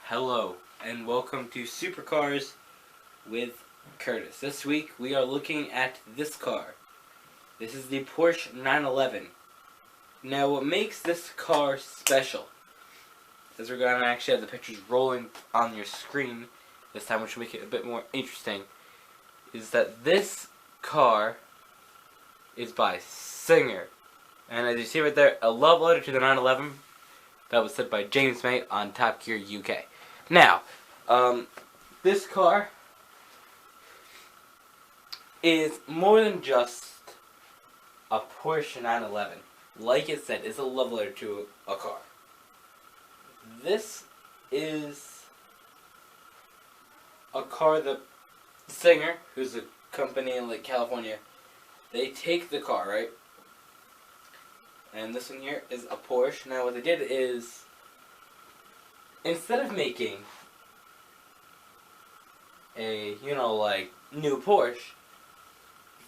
Hello, and welcome to Supercars with Curtis. This week we are looking at this car. This is the Porsche 911. Now, what makes this car special, as we're going to actually have the pictures rolling on your screen this time, which will make it a bit more interesting, is that this car is by Singer. And as you see right there, a love letter to the 911 that was said by James May on Top Gear UK. Now, this car is more than just a Porsche 911. Like it said, it's a love letter to a car. This is a car that Singer, who's a company in California, they take the car, right? And this one here is a Porsche. Now what they did is, instead of making a, new Porsche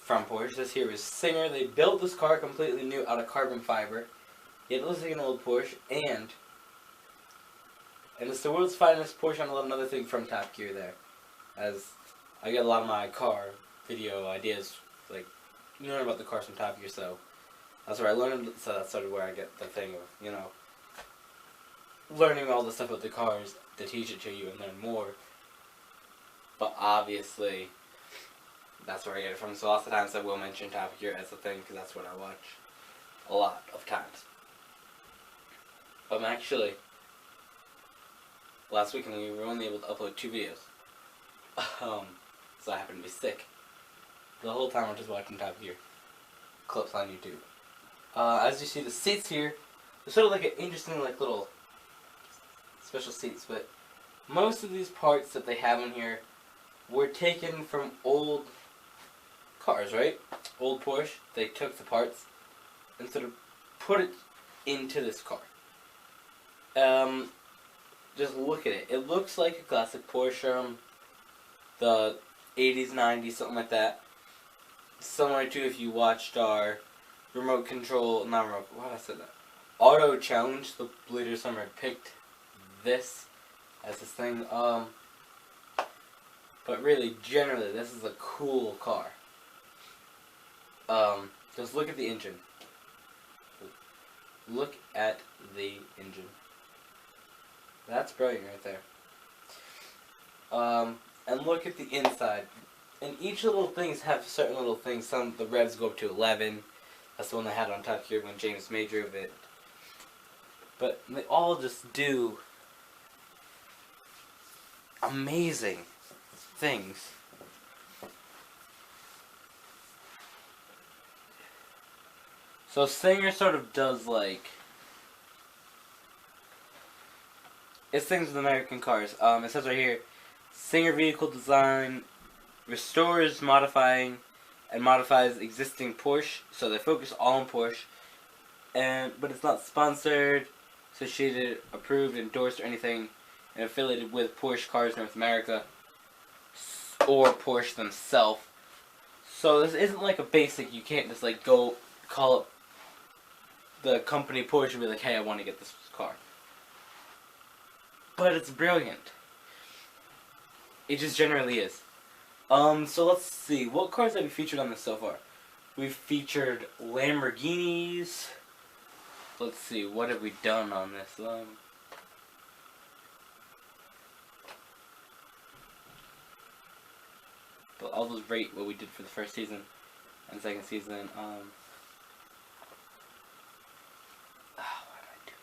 from Porsche, this here is Singer. They built this car completely new out of carbon fiber. It looks like an old Porsche, and it's the world's finest Porsche. And another thing from Top Gear there, as I get a lot of my car video ideas, learn about the cars from Top Gear, so that's where I learned, so that's sort of where I get the thing of, learning all the stuff about the cars to teach it to you and learn more. But obviously, that's where I get it from. So lots of times I will mention Top Gear as a thing, because that's what I watch a lot of times. Actually, last weekend we were only able to upload 2 videos. So I happened to be sick. The whole time I'm just watching Top Gear clips on YouTube. As you see, the seats here, they're sort of like an interesting, little special seats, but most of these parts that they have in here were taken from old cars, right? Old Porsche. They took the parts and sort of put it into this car. Just look at it. It looks like a classic Porsche, the 80s, 90s, something like that. Similar to if you watched our remote control, not remote, why did I say that? Auto Challenge, the Bleeder Summer picked this as this thing. But really, generally, this is a cool car. Just look at the engine. Look at the engine. That's brilliant right there. And look at the inside. And each little things have certain little things. Some, the revs go up to 11. That's the one they had on Top Gear when James May drove it. But they all just do amazing things. So Singer sort of does it's things with American cars. It says right here, Singer vehicle design restores, modifying, and modifies existing Porsche. So they focus all on Porsche, but it's not sponsored, associated, approved, endorsed, or anything, and affiliated with Porsche Cars North America or Porsche themselves. So this isn't like a basic. You can't just go call up the company Porsche and be like, "Hey, I want to get this car." But it's brilliant. It just generally is. So let's see. What cars have we featured on this so far? We've featured Lamborghinis. Let's see. What have we done on this? But I'll just rate what we did for the first season and second season. What am I doing?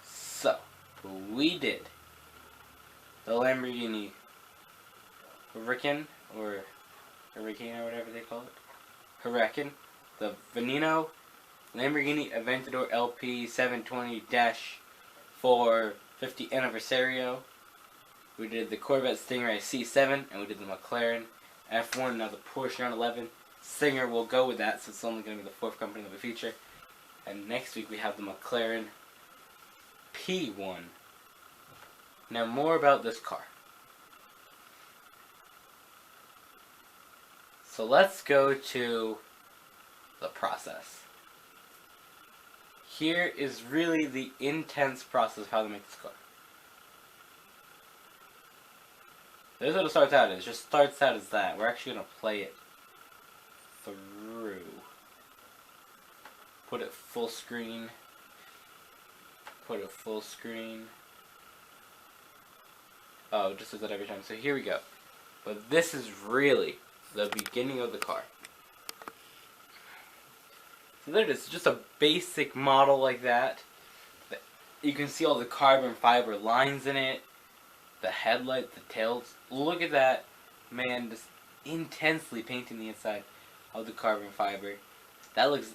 So, we did the Lamborghini Huracan, or Hurricane, or whatever they call it. Huracan, the Veneno, Lamborghini Aventador LP 720-450 Anniversario. We did the Corvette Stingray C7, and we did the McLaren F1. Now the Porsche 911. Singer will go with that, so it's only going to be the 4th company that we feature. And next week we have the McLaren P1. Now more about this car. So let's go to the process. Here is really the intense process of how to make this car. This is what it starts out as. It just starts out as that. We're actually going to play it through. Put it full screen. Put it full screen. Oh, it just does that every time. So here we go. But this is really the beginning of the car. So there it is. Just a basic model like that. You can see all the carbon fiber lines in it. The headlight, the tails. Look at that. Man, just intensely painting the inside of the carbon fiber. That looks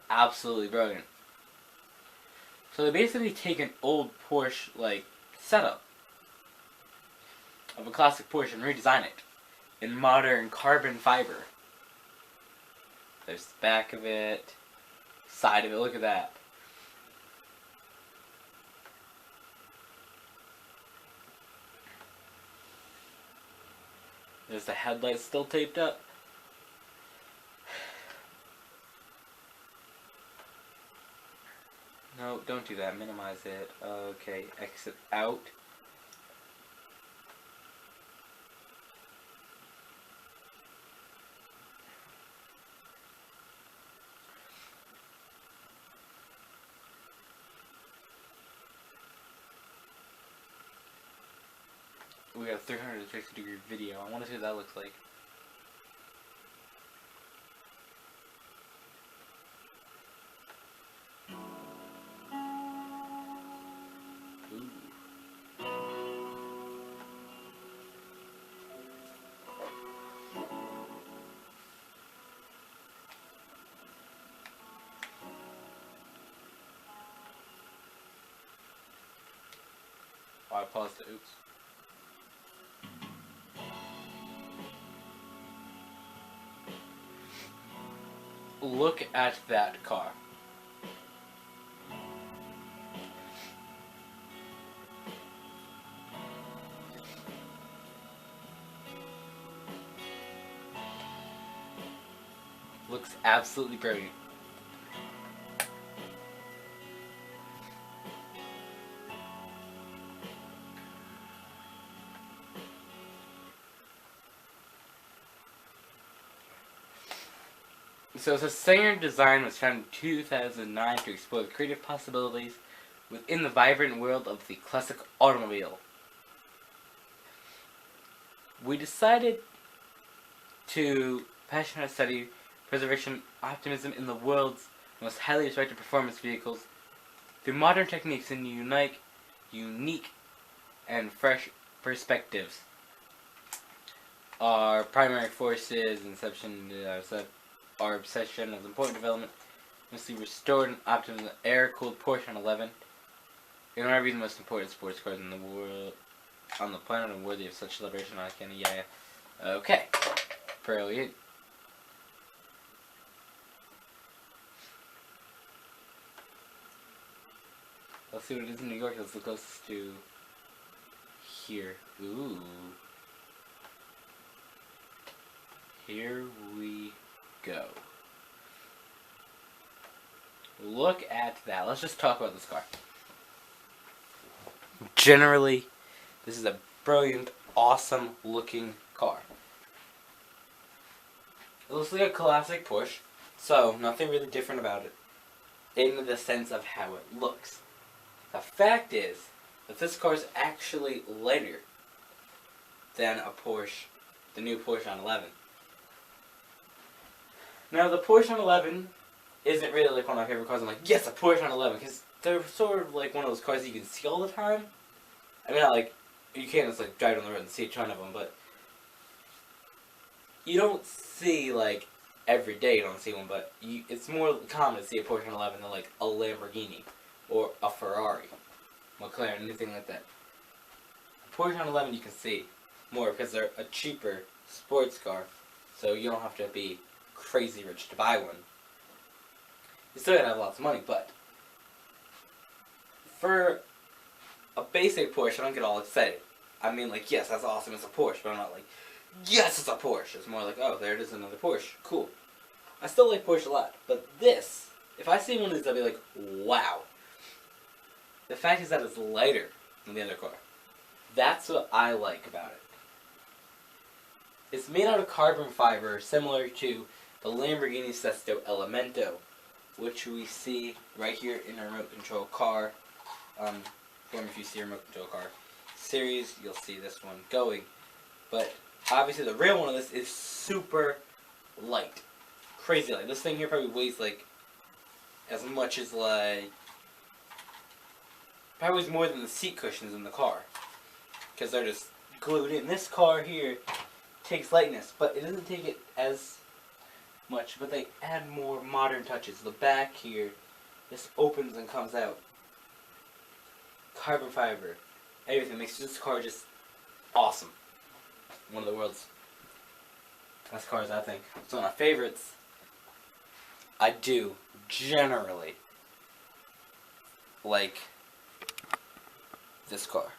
absolutely brilliant. So they basically take an old Porsche like setup of a classic Porsche and redesign it in modern carbon fiber. There's the back of it, side of it, look at that. There's the headlights still taped up. No, don't do that. Minimize it. Okay, exit out. We got a 360-degree video. I want to see what that looks like. Oh, I paused it. Oops. Look at that car. Looks absolutely brilliant. So the Sanger design was founded in 2009 to explore the creative possibilities within the vibrant world of the classic automobile. We decided to passionately study preservation optimism in the world's most highly respected performance vehicles through modern techniques and unique and fresh perspectives. Our primary forces, our obsession of important development, mostly restored and optimism air-cooled Porsche 911, in order to be the most important sports cars in the world, on the planet, and worthy of such celebration. Okay, brilliant. Let's see what it is in New York. That's the closest to here. Ooh. Here we go. Look at that. Let's just talk about this car. Generally, this is a brilliant, awesome looking car. It looks like a classic Porsche, so nothing really different about it in the sense of how it looks. The fact is that this car is actually lighter than a Porsche, the new Porsche 911. Now, the Porsche 911 isn't really like one of my favorite cars. I'm like, yes, a Porsche 911, because they're sort of like one of those cars that you can see all the time. I mean, not like, you can't just like drive down the road and see a ton of them, but you don't see like every day you don't see one, but it's more common to see a Porsche 911 than like a Lamborghini or a Ferrari, McLaren, anything like that. A Porsche 911 you can see more because they're a cheaper sports car, so you don't have to be crazy rich to buy one. You still gotta have lots of money, but for a basic Porsche, I don't get all excited. I mean, like, yes, that's awesome, it's a Porsche, but I'm not like, yes, it's a Porsche. It's more like, oh, there it is, another Porsche. Cool. I still like Porsche a lot, but this, if I see one of these, I'll be like, wow. The fact is that it's lighter than the other car. That's what I like about it. It's made out of carbon fiber, similar to the Lamborghini Sesto Elemento, which we see right here in a remote control car. If you see a remote control car series, you'll see this one going. But obviously the real one of this is super light. Crazy light. This thing here probably weighs like as much as like probably weighs more than the seat cushions in the car, because they're just glued in. This car here takes lightness, but it doesn't take it as much, but they add more modern touches. The back here, this opens and comes out. Carbon fiber, everything makes this car just awesome. One of the world's best cars, I think. It's one of my favorites. I do generally like this car.